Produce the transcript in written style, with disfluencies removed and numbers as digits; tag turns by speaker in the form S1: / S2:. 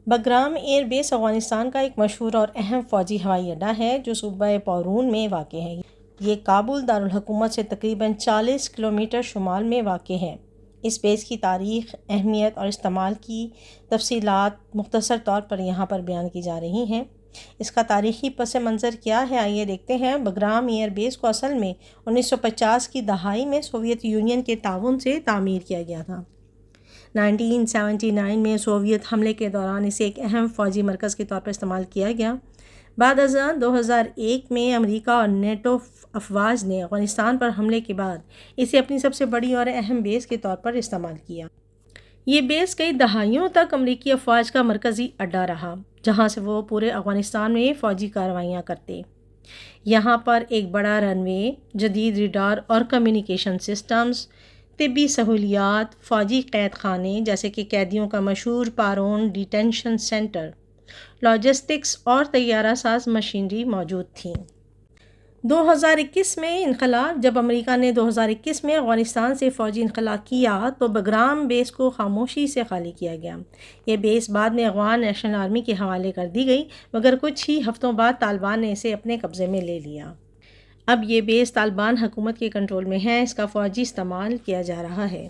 S1: Bagram air base Afghanistan کا ایک مشہور اور اہم فوجی ہوائی اڈہ ہے جو صوبہ پورون میں واقع ہے۔ یہ کابل دارالحکومت سے تقریباً 40 کلومیٹر شمال میں واقع ہے۔ اس بیس کی تاریخ، اہمیت اور استعمال کی تفصیلات مختصر طور پر یہاں پر بیان کی جا رہی ہیں۔ اس کا تاریخی پس منظر کیا ہے، آئیے دیکھتے ہیں۔ بگرام ایئر بیس کو اصل میں 1950 کی دہائی میں سوویت یونین کے تعاون سے تعمیر کیا گیا تھا۔ 1979 میں سوویت حملے کے دوران اسے ایک اہم فوجی مرکز کے طور پر استعمال کیا گیا۔ بعد ازاں 2001 میں امریکہ اور نیٹو افواج نے افغانستان پر حملے کے بعد اسے اپنی سب سے بڑی اور اہم بیس کے طور پر استعمال کیا۔ یہ بیس کئی دہائیوں تک امریکی افواج کا مرکزی اڈہ رہا، جہاں سے وہ پورے افغانستان میں فوجی کارروائیاں کرتے۔ یہاں پر ایک بڑا رن وے، جدید ریڈار اور کمیونیکیشن سسٹمز، طبی سہولیات، فوجی قید خانے جیسے کہ قیدیوں کا مشہور پارون ڈیٹینشن سینٹر، لاجسٹکس اور طیارہ ساز مشینری موجود تھیں۔ 2021 میں انخلا جب امریکہ نے 2021 میں افغانستان سے فوجی انخلا کیا تو بگرام بیس کو خاموشی سے خالی کیا گیا۔ یہ بیس بعد میں افغان نیشنل آرمی کے حوالے کر دی گئی، مگر کچھ ہی ہفتوں بعد طالبان نے اسے اپنے قبضے میں لے لیا۔ اب یہ بیس طالبان حکومت کے کنٹرول میں ہے، اس کا فوجی استعمال کیا جا رہا ہے۔